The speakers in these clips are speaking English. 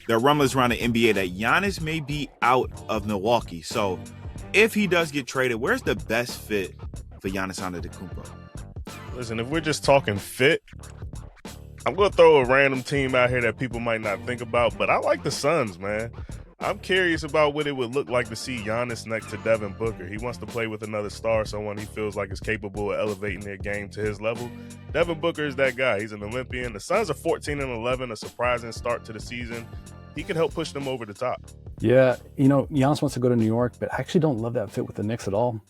there are rumblings around the NBA that Giannis may be out of Milwaukee. So if he does get traded, where's the best fit for Giannis Antetokounmpo? Listen, if we're just talking fit, I'm going to throw a random team out here that people might not think about, but I like the Suns, man. I'm curious about what it would look like to see Giannis next to Devin Booker. He wants to play with another star, someone he feels like is capable of elevating their game to his level. Devin Booker is that guy. He's an Olympian. The Suns are 14-11, a surprising start to the season. He could help push them over the top. Yeah, Giannis wants to go to New York, but I actually don't love that fit with the Knicks at all.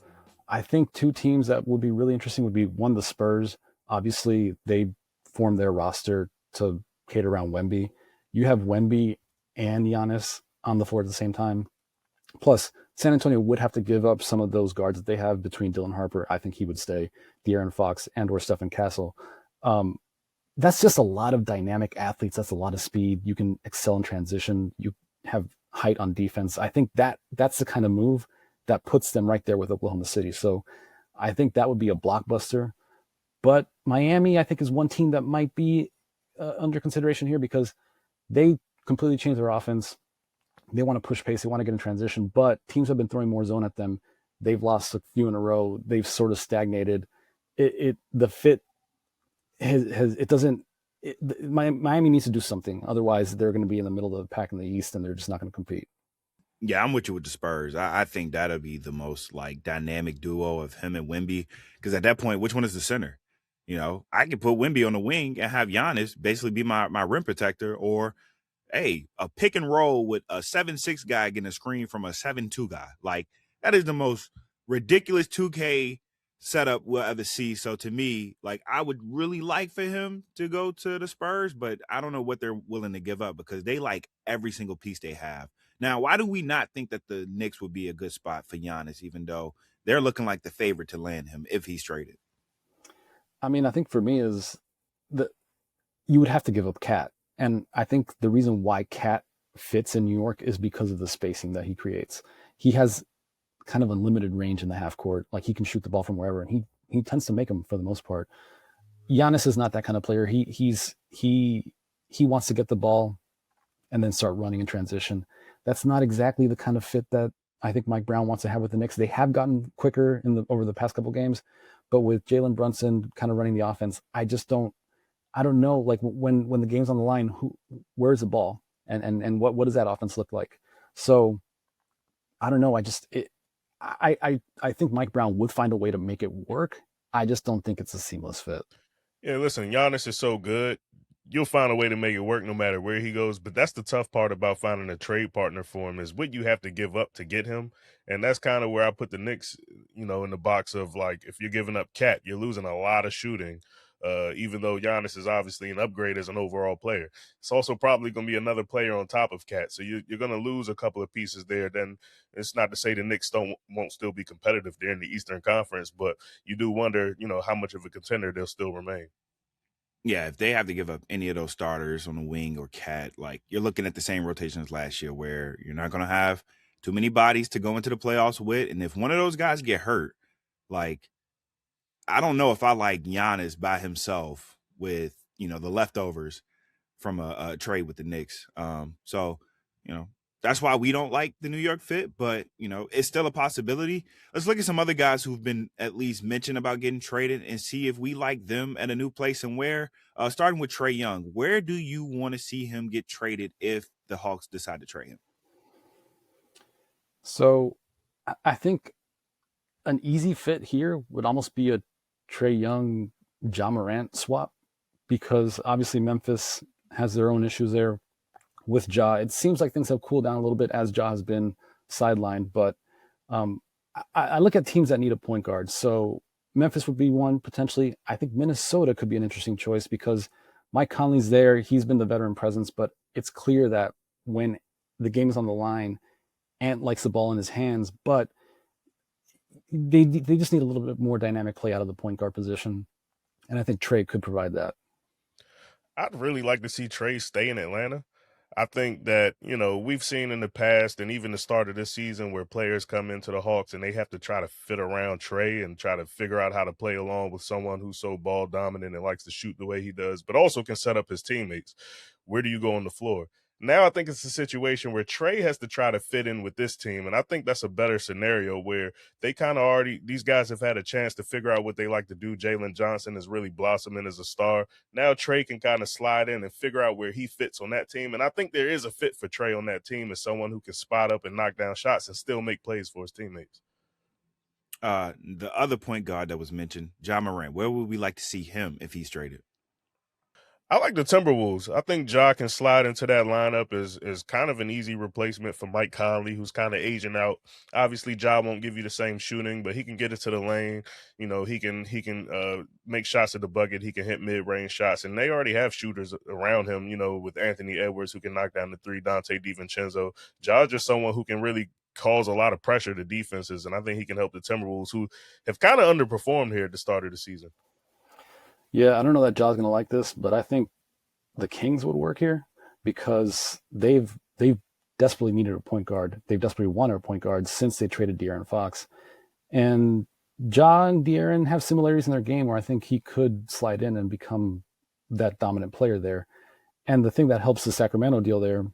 I think two teams that would be really interesting would be one, the Spurs. Obviously, they formed their roster to cater around Wemby. You have Wemby and Giannis on the floor at the same time. Plus, San Antonio would have to give up some of those guards that they have between Dylan Harper. I think he would stay, De'Aaron Fox, and or Stephen Castle. That's just a lot of dynamic athletes. That's a lot of speed. You can excel in transition. You have height on defense. I think that's the kind of move that puts them right there with Oklahoma City. So I think that would be a blockbuster. But Miami, I think, is one team that might be under consideration here because they completely changed their offense. They want to push pace. They want to get in transition, but teams have been throwing more zone at them. They've lost a few in a row. They've sort of stagnated. The fit Miami needs to do something. Otherwise, they're going to be in the middle of the pack in the East, and they're just not going to compete. Yeah, I'm with you with the Spurs. I think that'll be the most like dynamic duo of him and Wemby. Because at that point, which one is the center? I can put Wemby on the wing and have Giannis basically be my rim protector, or hey, a pick and roll with a 7'6" guy getting a screen from a 7'2" guy. Like that is the most ridiculous 2K setup we'll ever see. So to me, like I would really like for him to go to the Spurs, but I don't know what they're willing to give up because they like every single piece they have. Now, why do we not think that the Knicks would be a good spot for Giannis, even though they're looking like the favorite to land him if he's traded? I mean, I think for me is that you would have to give up Cat. And I think the reason why Cat fits in New York is because of the spacing that he creates. He has kind of unlimited range in the half court. Like he can shoot the ball from wherever, and he tends to make them for the most part. Giannis is not that kind of player. He wants to get the ball and then start running in transition. That's not exactly the kind of fit that I think Mike Brown wants to have with the Knicks. They have gotten quicker over the past couple games, but with Jalen Brunson kind of running the offense, I don't know. Like when the game's on the line, where's the ball, and what does that offense look like? So I don't know. I think Mike Brown would find a way to make it work. I just don't think it's a seamless fit. Yeah, listen, Giannis is so good. You'll find a way to make it work no matter where he goes. But that's the tough part about finding a trade partner for him is what you have to give up to get him. And that's kind of where I put the Knicks, in the box of like, if you're giving up Cat, you're losing a lot of shooting. Even though Giannis is obviously an upgrade as an overall player, it's also probably going to be another player on top of Cat. So you're going to lose a couple of pieces there. Then it's not to say the Knicks won't still be competitive there in the Eastern Conference, but you do wonder, how much of a contender they'll still remain. Yeah, if they have to give up any of those starters on the wing or Cat, like you're looking at the same rotation as last year where you're not going to have too many bodies to go into the playoffs with. And if one of those guys get hurt, like I don't know if I like Giannis by himself with, the leftovers from a trade with the Knicks. So, that's why we don't like the New York fit, but, it's still a possibility. Let's look at some other guys who've been at least mentioned about getting traded and see if we like them at a new place and where. Starting with Trae Young, where do you want to see him get traded if the Hawks decide to trade him? So I think an easy fit here would almost be a Trae Young, Ja Morant swap, because obviously Memphis has their own issues there with Ja. It seems like things have cooled down a little bit as Ja has been sidelined, but I look at teams that need a point guard. So Memphis would be one potentially. I think Minnesota could be an interesting choice because Mike Conley's there. He's been the veteran presence, but it's clear that when the game is on the line, Ant likes the ball in his hands, but they just need a little bit more dynamic play out of the point guard position. And I think Trae could provide that. I'd really like to see Trae stay in Atlanta. I think that, we've seen in the past and even the start of this season where players come into the Hawks and they have to try to fit around Trae and try to figure out how to play along with someone who's so ball dominant and likes to shoot the way he does, but also can set up his teammates. Where do you go on the floor? Now I think it's a situation where Trey has to try to fit in with this team, and I think that's a better scenario where they kind of already these guys have had a chance to figure out what they like to do. Jalen Johnson is really blossoming as a star. Now Trey can kind of slide in and figure out where he fits on that team, and I think there is a fit for Trey on that team as someone who can spot up and knock down shots and still make plays for his teammates. The other point guard that was mentioned, Ja Morant, where would we like to see him if he's traded? I like the Timberwolves. I think Ja can slide into that lineup is kind of an easy replacement for Mike Conley, who's kind of aging out. Obviously, Ja won't give you the same shooting, but he can get it to the lane. You know, he can make shots at the bucket. He can hit mid range shots, and they already have shooters around him. You know, with Anthony Edwards who can knock down the three, Dante DiVincenzo. Ja's just someone who can really cause a lot of pressure to defenses, and I think he can help the Timberwolves, who have kind of underperformed here at the start of the season. Yeah, I don't know that Ja's going to like this, but I think the Kings would work here because they've desperately needed a point guard. They've desperately wanted a point guard since they traded De'Aaron Fox. And Ja and De'Aaron have similarities in their game where I think he could slide in and become that dominant player there. And the thing that helps the Sacramento deal there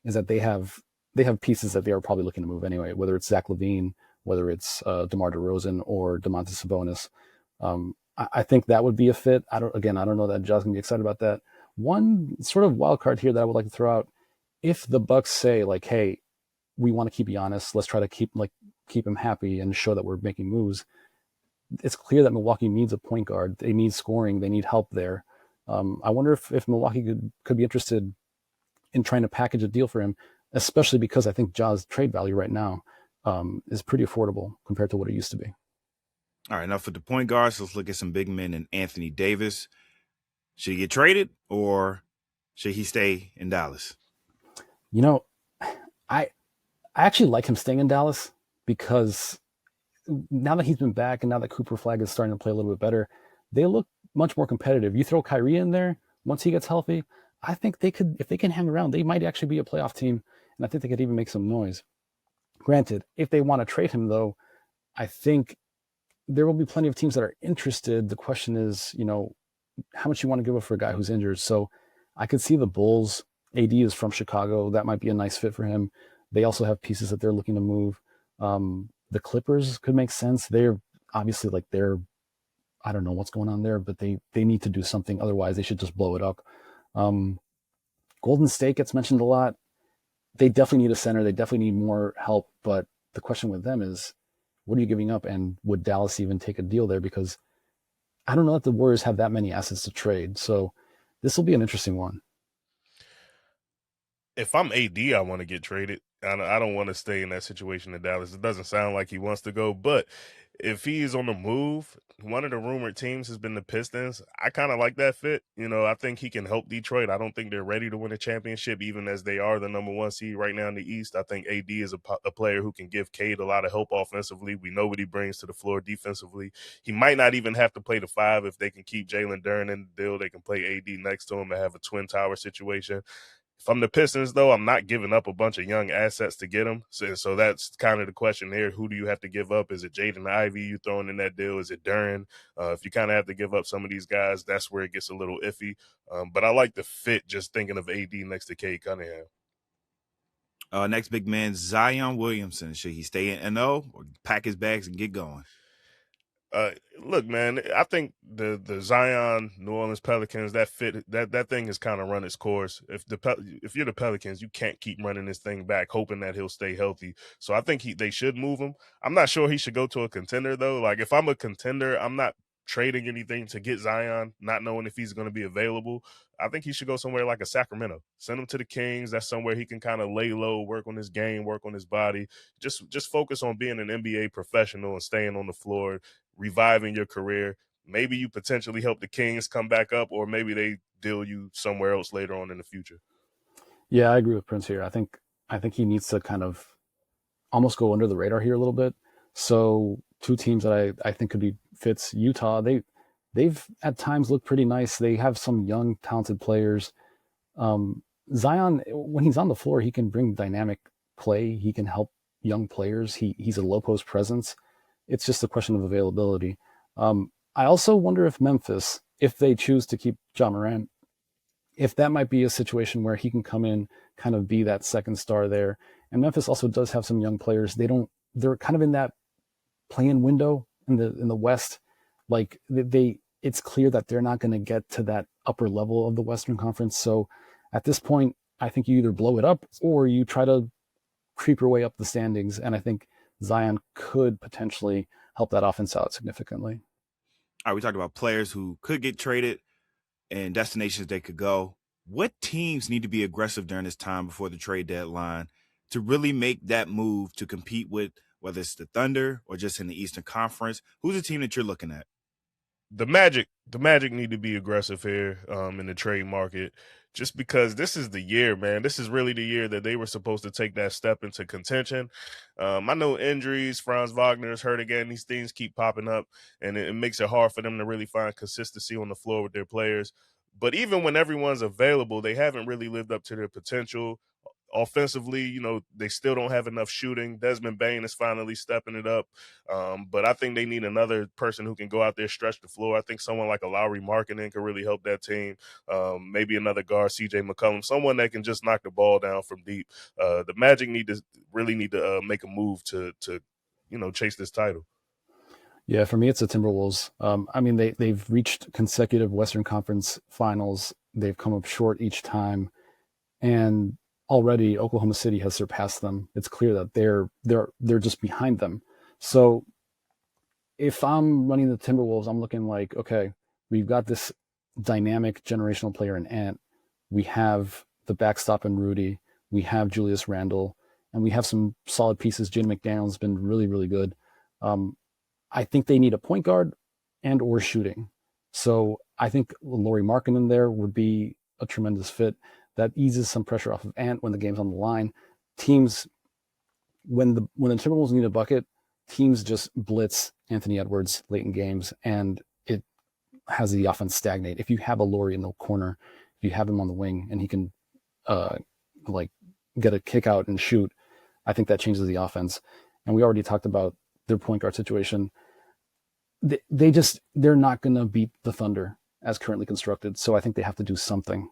is that they have pieces that they are probably looking to move anyway, whether it's Zach LaVine, whether it's DeMar DeRozan or Domantas Sabonis. I think that would be a fit. I don't know that Ja's gonna be excited about that. One sort of wild card here that I would like to throw out: if the Bucks say like, "Hey, we want to keep Giannis, let's try to keep him happy and show that we're making moves," it's clear that Milwaukee needs a point guard. They need scoring. They need help there. I wonder if Milwaukee could be interested in trying to package a deal for him, especially because I think Ja's trade value right now is pretty affordable compared to what it used to be. All right, now for the point guards, let's look at some big men and Anthony Davis. Should he get traded or should he stay in Dallas? You know, I actually like him staying in Dallas because now that he's been back and now that Cooper Flag is starting to play a little bit better, they look much more competitive. You throw Kyrie in there once he gets healthy, I think they could, if they can hang around, they might actually be a playoff team, and I think they could even make some noise. Granted, if they want to trade him, though, I think there will be plenty of teams that are interested. The question is, how much you want to give up for a guy who's injured. So I could see the Bulls. AD is from Chicago. That might be a nice fit for him. They also have pieces that they're looking to move. The Clippers could make sense. They're obviously I don't know what's going on there, but they need to do something. Otherwise, they should just blow it up. Golden State gets mentioned a lot. They definitely need a center. They definitely need more help. But the question with them is, what are you giving up? And would Dallas even take a deal there? Because I don't know that the Warriors have that many assets to trade. So this will be an interesting one. If I'm AD, I want to get traded. I don't want to stay in that situation in Dallas. It doesn't sound like he wants to go, but if he's on the move, one of the rumored teams has been the Pistons. I kind of like that fit. I think he can help Detroit. I don't think they're ready to win a championship, even as they are the number one seed right now in the East. I think AD is a player who can give Cade a lot of help offensively. We know what he brings to the floor defensively. He might not even have to play the five if they can keep Jalen Duren in the deal. They can play AD next to him and have a twin tower situation. If I'm the Pistons, though, I'm not giving up a bunch of young assets to get him. So that's kind of the question there. Who do you have to give up? Is it Jaden Ivey you throwing in that deal? Is it Duren? If you kind of have to give up some of these guys, that's where it gets a little iffy. But I like the fit just thinking of AD next to Cade Cunningham. Next big man, Zion Williamson. Should he stay in NO or pack his bags and get going? Look, man, I think the Zion New Orleans Pelicans, that fit, that thing has kind of run its course. If you're the Pelicans, you can't keep running this thing back hoping that he'll stay healthy. So I think they should move him. I'm not sure he should go to a contender though. Like if I'm a contender, I'm not trading anything to get Zion, not knowing if he's going to be available. I think he should go somewhere like a Sacramento. Send him to the Kings. That's somewhere he can kind of lay low, work on his game, work on his body. Just focus on being an NBA professional and staying on the floor, reviving your career. Maybe you potentially help the Kings come back up, or maybe they deal you somewhere else later on in the future. Yeah, I agree with Prince here. I think he needs to kind of almost go under the radar here a little bit. So two teams that I think could be fits. Utah, they've at times looked pretty nice. They have some young, talented players. Zion, when he's on the floor, he can bring dynamic play. He can help young players. He's a low post presence. It's just a question of availability. I also wonder if Memphis, if they choose to keep Ja Morant, if that might be a situation where he can come in, kind of be that second star there. And Memphis also does have some young players. They're kind of in that play-in window in the West. Like it's clear that they're not going to get to that upper level of the Western Conference. So at this point, I think you either blow it up or you try to creep your way up the standings. And I think Zion could potentially help that offense out significantly. All right, we talked about players who could get traded and destinations they could go. What teams need to be aggressive during this time before the trade deadline to really make that move to compete with, whether it's the Thunder or just in the Eastern Conference? Who's the team that you're looking at? The Magic need to be aggressive here in the trade market, just because this is the year, man. This is really the year that they were supposed to take that step into contention. I know injuries, Franz Wagner is hurt again. These things keep popping up, and it makes it hard for them to really find consistency on the floor with their players. But even when everyone's available, they haven't really lived up to their potential. Offensively, they still don't have enough shooting. Desmond Bane is finally stepping it up. But I think they need another person who can go out there, stretch the floor. I think someone like a Lowry Markkinen could really help that team. Maybe another guard, CJ McCollum, someone that can just knock the ball down from deep. The Magic need to make a move to chase this title. Yeah, for me, it's the Timberwolves. I mean, they've reached consecutive Western Conference finals. They've come up short each time. And already Oklahoma City has surpassed them. It's clear that they're just behind them. So if I'm running the Timberwolves, I'm looking like, okay, we've got this dynamic generational player in Ant. We have the backstop in Rudy. We have Julius Randle, and we have some solid pieces. Jaden McDaniel's been really, really good. I think they need a point guard and or shooting. So I think Lauri Markkinen there would be a tremendous fit. That eases some pressure off of Ant when the game's on the line. Teams, when the Timberwolves need a bucket, teams just blitz Anthony Edwards late in games, and it has the offense stagnate. If you have a Lauri in the corner, if you have him on the wing, and he can like get a kick out and shoot, I think that changes the offense. And we already talked about their point guard situation. They're not going to beat the Thunder as currently constructed. So I think they have to do something.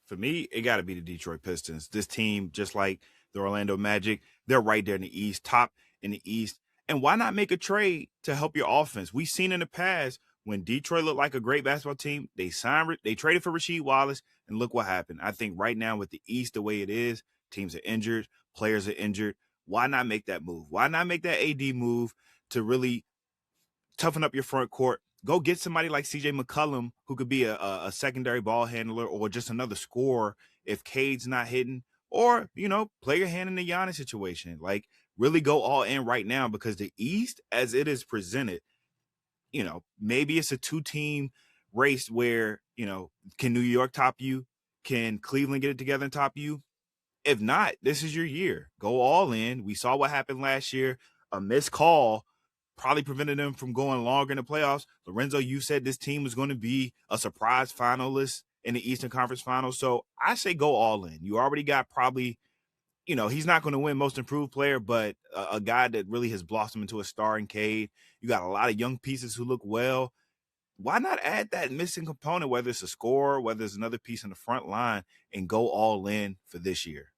For me, it got to be the Detroit Pistons. This team, just like the Orlando Magic, they're right there in the East, top in the East. And why not make a trade to help your offense? We've seen in the past when Detroit looked like a great basketball team, they traded for Rasheed Wallace, and look what happened. I think right now with the East the way it is, teams are injured, players are injured. Why not make that move? Why not make that AD move to really toughen up your front court? Go get somebody like CJ McCollum who could be a secondary ball handler or just another scorer if Cade's not hitting, or, play your hand in the Giannis situation. Like, really go all in right now, because the East, as it is presented, maybe it's a two-team race where, can New York top you? Can Cleveland get it together and top you? If not, this is your year. Go all in. We saw what happened last year. A missed call probably prevented them from going longer in the playoffs. Lorenzo, you said this team was going to be a surprise finalist in the Eastern Conference Finals. So I say go all in. You already got probably, he's not going to win most improved player, but a guy that really has blossomed into a star in Cade. You got a lot of young pieces who look well. Why not add that missing component, whether it's a scorer, whether it's another piece in the front line, and go all in for this year?